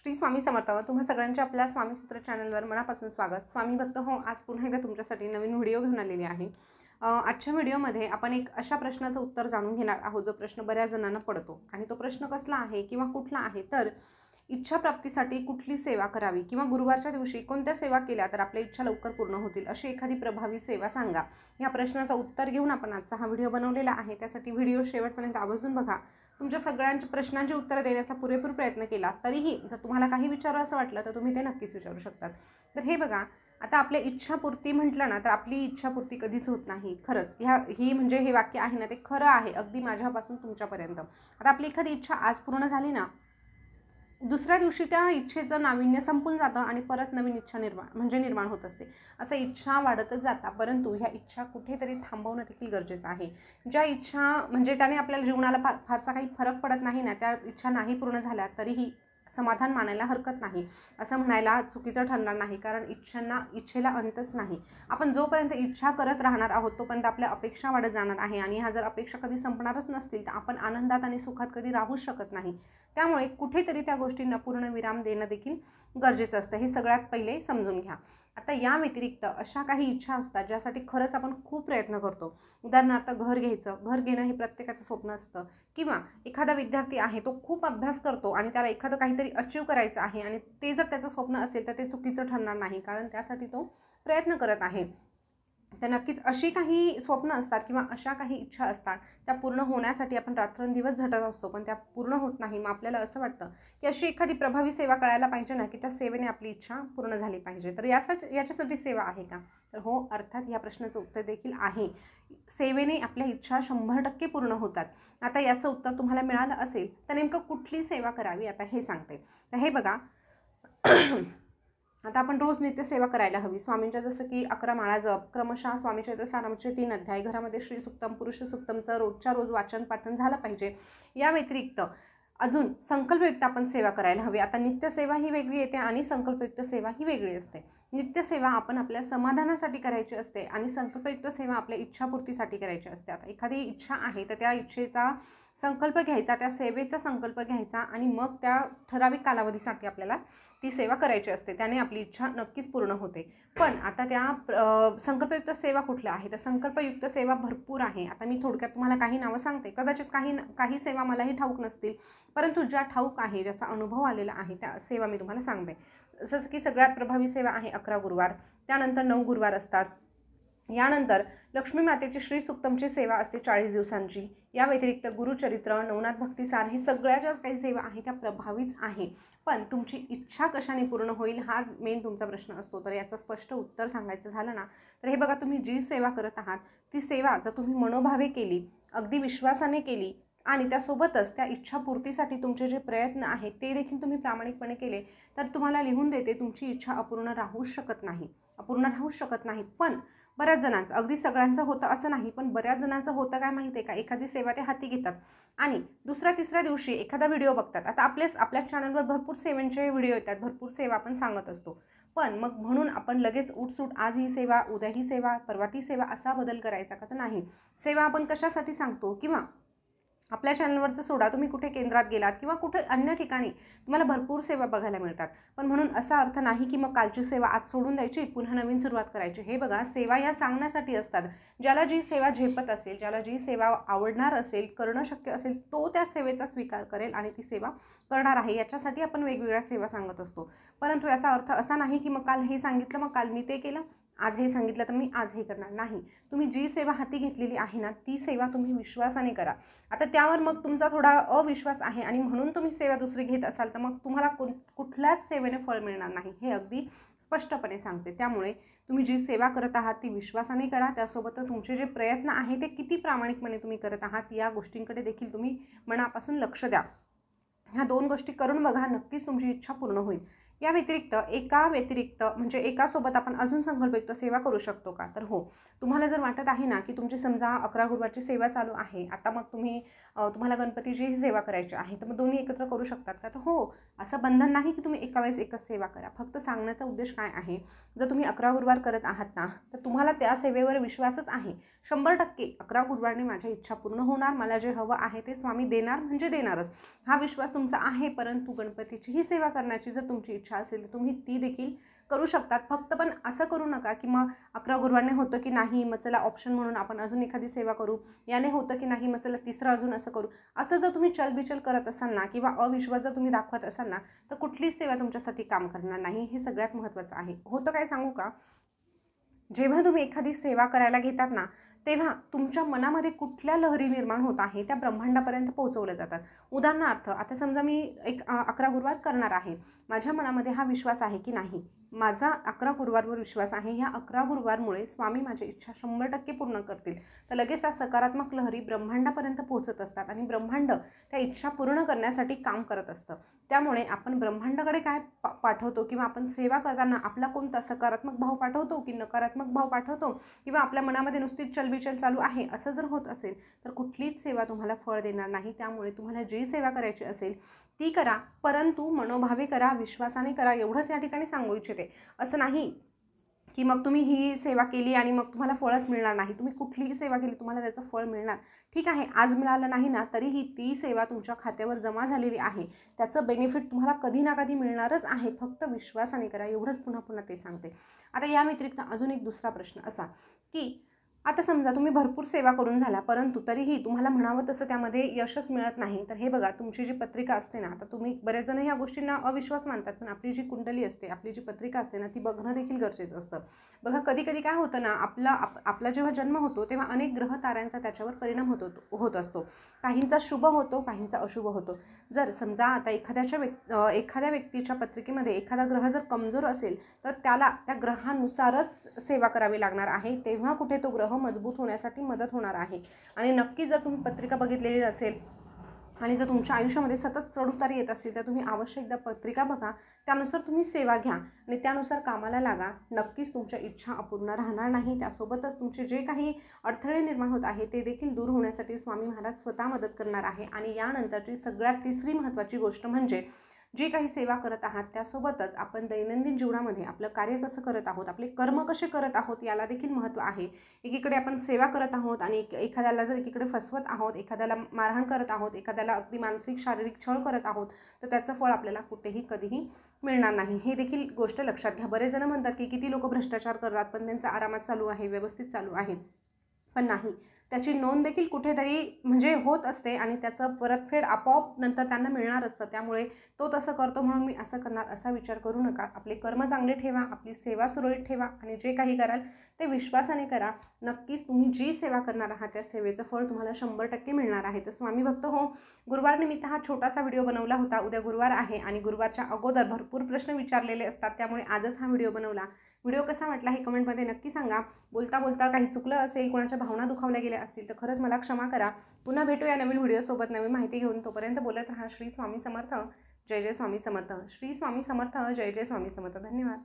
श्री स्वामी समर्थ. तुम्हा सगळ्यांचे आपल्या स्वामी सूत्र चॅनलवर मनापासून स्वागत. स्वामी भक्त हो, आज पुन्हा एकदा तुमच्यासाठी नवीन व्हिडिओ घेऊन आलेली आहे. आजच्या व्हिडिओमध्ये आपण एक अशा प्रश्नाचं उत्तर जाणून घेणार आहोत जो प्रश्न बऱ्याच जणांना पडतो. आणि तो प्रश्न कसला आहे किंवा कुठला आहे तर इच्छा प्राप्तीसाठी कुठली सेवा करावी किंवा गुरुवारच्या दिवशी कोणत्या सेवा केल्या तर आपल्या इच्छा लवकर पूर्ण होतील अशी एखादी प्रभावी सेवा सांगा. या प्रश्नाचं उत्तर घेऊन आपण आजचा हा व्हिडिओ बनवलेला आहे. त्यासाठी व्हिडिओ शेवटपर्यंत आवर्जून बघा. तुमच्या सगळ्यांच्या प्रश्नांची उत्तरं देण्याचा पुरेपूर प्रयत्न केला तरीही जर तुम्हाला काही विचारावं असं वाटलं तर तुम्ही ते नक्कीच विचारू शकतात. तर हे बघा, आता आपल्या इच्छापूर्ती म्हटलं ना तर आपली इच्छापूर्ती कधीच होत नाही. खरंच ही म्हणजे हे वाक्य आहे ना ते खरं आहे, अगदी माझ्यापासून तुमच्यापर्यंत. आता आपली एखादी इच्छा आज पूर्ण झाली ना, दुसऱ्या दिवशी त्या इच्छेचं नाविन्य संपून जातं आणि परत नवीन इच्छा निर्माण होत असते. असं इच्छा वाढतच जातात, परंतु ह्या इच्छा कुठेतरी थांबवणं देखील गरजेचं आहे. ज्या इच्छा म्हणजे त्याने आपल्याला जीवनाला फारसा काही फरक पडत नाही ना, त्या इच्छा नाही पूर्ण झाल्या तरीही समाधान मानायला हरकत नाही. असं म्हणायला चुकीचं ठरणार नाही, कारण इच्छेला अंतच नाही. आपण जोपर्यंत इच्छा करत राहणार आहोत तोपर्यंत आपल्या अपेक्षा वाढत जाणार आहे आणि ह्या जर अपेक्षा कधी संपणारच नसतील तर आपण आनंदात आणि सुखात कधी राहूच शकत नाही. त्यामुळे कुठेतरी त्या गोष्टींना पूर्ण विराम देणं देखील गरजेचं असतं. हे सगळ्यात पहिले समजून घ्या. आता या व्यतिरिक्त अशा काही इच्छा असतात ज्यासाठी खरंच आपण खूप प्रयत्न करतो. उदाहरणार्थ घर घेणं हे प्रत्येकाचं स्वप्न असतं. किंवा एखादा विद्यार्थी आहे तो खूप अभ्यास करतो आणि त्याला एखादं काहीतरी अचीव करायचं आहे आणि ते जर त्याचं स्वप्न असेल तर ते चुकीचं ठरणार नाही, कारण त्यासाठी तो प्रयत्न करत आहे. तर नक्कीच अशी काही स्वप्न असतात किंवा अशा काही इच्छा असतात त्या पूर्ण होण्यासाठी आपण रात्रंदिवस झटत असतो, पण त्या पूर्ण होत नाही. मग आपल्याला असं वाटतं की अशी एखादी प्रभावी सेवा कळायला पाहिजे ना, की त्या सेवेने आपली इच्छा पूर्ण झाली पाहिजे. तर याच्यासाठी सेवा आहे का? तर हो, अर्थात या प्रश्नाचं उत्तर देखील आहे. सेवेने आपल्या इच्छा 100% पूर्ण होतात. आता याचं उत्तर तुम्हाला मिळालं असेल तर नेमकं कुठली सेवा करावी आता हे सांगते. तर हे बघा, आता आपण रोज नित्यसेवा करायला हवी. स्वामींच्या जसं की 11 माळा जप, क्रमशः स्वामीचरित्र सारामृतचे 3 अध्याय, घरामध्ये श्री सुक्तम, पुरुष सुक्तमचं रोजच्या रोज वाचन पाठन झालं पाहिजे. या व्यतिरिक्त अजून संकल्पयुक्त आपण सेवा करायला हवी. आता नित्यसेवा ही वेगळी येते आणि संकल्पयुक्त सेवा ही वेगळी असते. नित्यसेवा आपण आपल्या समाधानासाठी करायची असते आणि संकल्पयुक्त सेवा आपल्या इच्छापूर्तीसाठी करायची असते. आता एखादी इच्छा आहे तर त्या इच्छेचा संकल्प घ्यायचा, त्या सेवेचा संकल्प घ्यायचा आणि मग त्या ठराविक कालावधीसाठी आपल्याला ती सेवा करायची असते. त्याने आपली इच्छा नक्कीच पूर्ण होते. पण आता त्या संकल्पयुक्त सेवा कुठल्या आहे तर संकल्पयुक्त सेवा भरपूर आहे. आता मी थोडक्यात तुम्हाला काही नावं सांगते. कदाचित काही सेवा मलाही ठाऊक नसतील, परंतु ज्या ठाऊक आहे, ज्याचा अनुभव आलेला आहे त्या सेवा मी तुम्हाला सांगते. जसं की सगळ्यात प्रभावी सेवा आहे 11 गुरुवार, त्यानंतर 9 गुरुवार असतात. यानंतर लक्ष्मी मातेची श्री सुक्तमची सेवा असते 40 दिवसांची. या व्यतिरिक्त गुरुचरित्र, नवनाथ भक्तिसार ही सगळ्या ज्या काही सेवा आहे त्या प्रभावीच आहे. पण तुमची इच्छा कशाने पूर्ण होईल हा मेन तुमचा प्रश्न असतो. तर याचं स्पष्ट उत्तर सांगायचं झालं ना तर हे बघा, तुम्ही जी सेवा करत आहात ती सेवा जर तुम्ही मनोभावे केली, अगदी विश्वासाने केली आणि त्यासोबतच त्या इच्छापूर्तीसाठी तुमचे जे प्रयत्न आहेत ते देखील तुम्ही प्रामाणिकपणे केले तर तुम्हाला लिहून देते, तुमची इच्छा अपूर्ण राहूच शकत नाही. पण बऱ्याच जणांचं, अगदी सगळ्यांचं होतं असं नाही, पण बऱ्याच जणांचं होतं काय माहिती आहे का, एखादी सेवा ते हाती घेतात आणि दुसऱ्या-तिसऱ्या दिवशी एखादा व्हिडिओ बघतात. आता आपल्या चॅनलवर भरपूर सेवांचे व्हिडिओ येतात, भरपूर सेवा आपण सांगत असतो. पण मग म्हणून आपण लगेच उठसूट आज ही सेवा, उद्या ही सेवा, परवा ती सेवा असा बदल करायचा का? तर नाही. सेवा आपण कशासाठी सांगतो किंवा आपल्या चॅनलवरचं सोडा, तुम्ही कुठे केंद्रात गेलात किंवा कुठे अन्य ठिकाणी तुम्हाला भरपूर सेवा बघायला मिळतात. पण म्हणून असा अर्थ नाही की मग कालची सेवा आज सोडून द्यायची, पुन्हा नवीन सुरुवात करायची. हे बघा, सेवा या सांगण्यासाठी असतात. ज्याला जी सेवा झेपत असेल, ज्याला जी सेवा आवडणार असेल, करणं शक्य असेल, तो त्या सेवेचा स्वीकार करेल आणि ती सेवा करणार आहे. याच्यासाठी आपण वेगवेगळ्या सेवा सांगत असतो. परंतु याचा अर्थ असा नाही की मग काल हे सांगितलं मग काल मी ते केलं, आज हे सांगितलं तर मी आज हे करणार नाही. तुम्ही जी सेवा हाती घेतलेली आहे ना ती सेवा तुम्ही विश्वासाने करा. आता त्यावर मग तुमचा थोडा अविश्वास आहे आणि म्हणून तुम्ही सेवा दुसरी घेत असाल तर मग तुम्हाला कुठल्याच सेवेने फळ मिळणार नाही, हे अगदी स्पष्टपणे सांगते. त्यामुळे तुम्ही जी सेवा करत आहात ती विश्वासाने करा. त्यासोबत तुमचे जे प्रयत्न आहे ते किती प्रामाणिकपणे तुम्ही करत आहात या गोष्टींकडे देखील तुम्ही मनापासून लक्ष द्या. ह्या 2 गोष्टी करून बघा, नक्कीच तुमची इच्छा पूर्ण होईल. या व्यतिरिक्त म्हणजे एकासोबत आपण अजून संकल्पयुक्त सेवा करू शकतो का? तर हो. तुम्हाला जर वाटत आहे ना की तुमची समजा 11 गुरुवारची सेवा चालू आहे, आता मग तुम्हाला गणपतीचीही सेवा करायची आहे, तर मग दोन्ही एकत्र करू शकतात का? तर हो. असं बंधन नाही की तुम्ही एका वेळेस एकच सेवा करा. फक्त सांगण्याचा उद्देश काय आहे, जर तुम्ही 11 गुरुवार करत आहात ना, तर तुम्हाला त्या सेवेवर विश्वासच आहे 100% 11 गुरुवारने माझ्या इच्छा पूर्ण होणार, मला जे हवं आहे ते स्वामी देणार म्हणजे देणारच, हा विश्वास तुमचा आहे. परंतु गणपतीचीही सेवा करण्याची जर तुमची इच्छा असेल तर तुम्ही ती देखील करू शकतात. फक्त पण असं करू नका की मग 11 गुरुवारने होतं की नाही, मग चला ऑप्शन म्हणून आपण अजून एखादी सेवा करू, याने होतं की नाही, मग चला तिसरं अजून असं करू. असं जर तुम्ही चलबिचल करत असाल ना किंवा अविश्वास जर तुम्ही दाखवत असाल ना, तर कुठलीच सेवा तुमच्यासाठी काम करणार नाही. हे सगळ्यात महत्त्वाचं आहे. होतं काय सांगू का, जेव्हा तुम्ही एखादी सेवा करायला घेतात ना, तेव्हा तुमच्या मनामध्ये कुठल्या लहरी निर्माण होत आहे त्या ब्रह्मांडापर्यंत पोहोचवल्या जातात. उदाहरणार्थ, आता समजा मी 11 गुरुवार करणार आहे, माझ्या मनामध्ये हा विश्वास आहे की नाही, माझा 11 गुरुवारवर विश्वास आहे, ह्या 11 गुरुवारमुळे स्वामी माझी इच्छा 100% पूर्ण करतील. तर लगेच त्या सकारात्मक लहरी ब्रह्मांडापर्यंत पोहोचत असतात आणि ब्रह्मांड त्या इच्छा पूर्ण करण्यासाठी काम करत असतं. त्यामुळे आपण ब्रह्मांडाकडे काय पाठवतो किंवा आपण सेवा करताना आपला कोणता सकारात्मक भाव पाठवतो की नकारात्मक भाव पाठवतो, किंवा आपल्या मनामध्ये नुसतीच चलबिचल चालू आहे, असं जर होत असेल तर कुठलीच सेवा तुम्हाला फळ देणार नाही. त्यामुळे तुम्हाला जी सेवा करायची असेल ती करा, परंतु मनोभावे करा, विश्वासाने करा, एवढंच या ठिकाणी सांगू इच्छिते. असं नाही की मग तुम्ही ही सेवा केली आणि मग तुम्हाला फळच मिळणार नाही. तुम्ही कुठलीही सेवा केली तुम्हाला त्याचं फळ मिळणार. ठीक आहे, आज मिळालं नाही ना, तरीही ती सेवा तुमच्या खात्यावर जमा झालेली आहे, त्याचं बेनिफिट तुम्हाला कधी ना कधी मिळणारच आहे. फक्त विश्वासाने करा, एवढंच पुन्हा पुन्हा ते सांगते. आता या व्यतिरिक्त अजून एक दुसरा प्रश्न असा की आता समजा तुम्ही भरपूर सेवा करून झाला, परंतु तरीही तुम्हाला म्हणावं तसं त्यामध्ये यशच मिळत नाही. तर हे बघा, तुमची जी पत्रिका असते ना, आता तुम्ही बरेच जण ह्या गोष्टींना अविश्वास मानतात, पण आपली जी कुंडली असते, आपली जी पत्रिका असते ना, ती बघणं देखील गरजेचं असतं. बघा, कधी कधी काय होतं ना, आपला जेव्हा जन्म होतो तेव्हा अनेक ग्रह ताऱ्यांचा त्याच्यावर परिणाम होत असतो. काहींचा शुभ होतो, काहींचा अशुभ होतो. जर समजा आता एखाद्या व्यक्तीच्या पत्रिकेमध्ये एखादा ग्रह जर कमजोर असेल तर त्याला त्या ग्रहानुसारच सेवा करावी लागणार आहे, तेव्हा कुठे तो ग्रह मजबूत होण्यासाठी मदत होणार आहे. आणि नक्की जर तुम्ही पत्रिका बघितलेली नसेल आणि जर तुमच्या आयुष्यामध्ये सतत चढउतार येत असतील तर तुम्ही अवश्य एकदा पत्रिका बघा, त्यानुसार तुम्ही सेवा घ्या आणि त्यानुसार कामाला लागा. नक्कीच तुमच्या इच्छा अपूर्ण राहणार नाही. त्यासोबतच तुमचे जे काही अडथळे निर्माण होत आहे ते देखील दूर होण्यासाठी स्वामी महाराज स्वतः मदत करणार आहे. आणि यानंतरची सगळ्यात तिसरी महत्त्वाची गोष्ट म्हणजे जे काही सेवा करत आहात त्यासोबतच आपण दैनंदिन जीवनामध्ये आपलं कार्य कसं करत आहोत, आपले कर्म कसे करत आहोत, याला देखील महत्त्व आहे. एकीकडे आपण सेवा करत आहोत आणि एखाद्याला जर एकीकडे फसवत आहोत, एखाद्याला मारहाण करत आहोत, एखाद्याला अगदी मानसिक शारीरिक छळ करत आहोत, तर त्याचं फळ आपल्याला कुठेही कधीही मिळणार नाही. हे देखील गोष्ट लक्षात घ्या. बरेच जण म्हणतात की किती लोक भ्रष्टाचार करतात पण त्यांचा आरामात चालू आहे, व्यवस्थित चालू आहे, पण नाही, त्याची नोंद देखील कुठेतरी म्हणजे होत असते आणि त्याचं परतफेड आपोआप नंतर त्यांना मिळणार असतं. त्यामुळे तो तसं करतो म्हणून मी असं करणार असा विचार करू नका. आपले कर्म चांगले ठेवा, आपली सेवा सुरळीत ठेवा आणि जे काही कराल ते विश्वासाने करा. नक्कीच तुम्ही जी सेवा करणार आहात त्या सेवेचं फळ तुम्हाला 100% मिळणार आहे. तर स्वामी भक्त हो, गुरुवारनिमित्त हा छोटासा व्हिडिओ बनवला होता. उद्या गुरुवार आहे आणि गुरुवारच्या अगोदर भरपूर प्रश्न विचारलेले असतात, त्यामुळे आजच हा व्हिडिओ बनवला. व्हिडिओ कसा वाटला हे कमेंटमध्ये नक्की सांगा. बोलता बोलता काही चुकलं असेल, कोणाच्या भावना दुखावल्या गेल्या असतील तर खरंच मला क्षमा करा. पुन्हा भेटूया नवीन व्हिडिओसोबत नवीन माहिती घेऊन. तोपर्यंत बोलत राहा. श्री स्वामी समर्थ, जय जय स्वामी समर्थ. श्री स्वामी समर्थ, जय जय स्वामी समर्थ. धन्यवाद.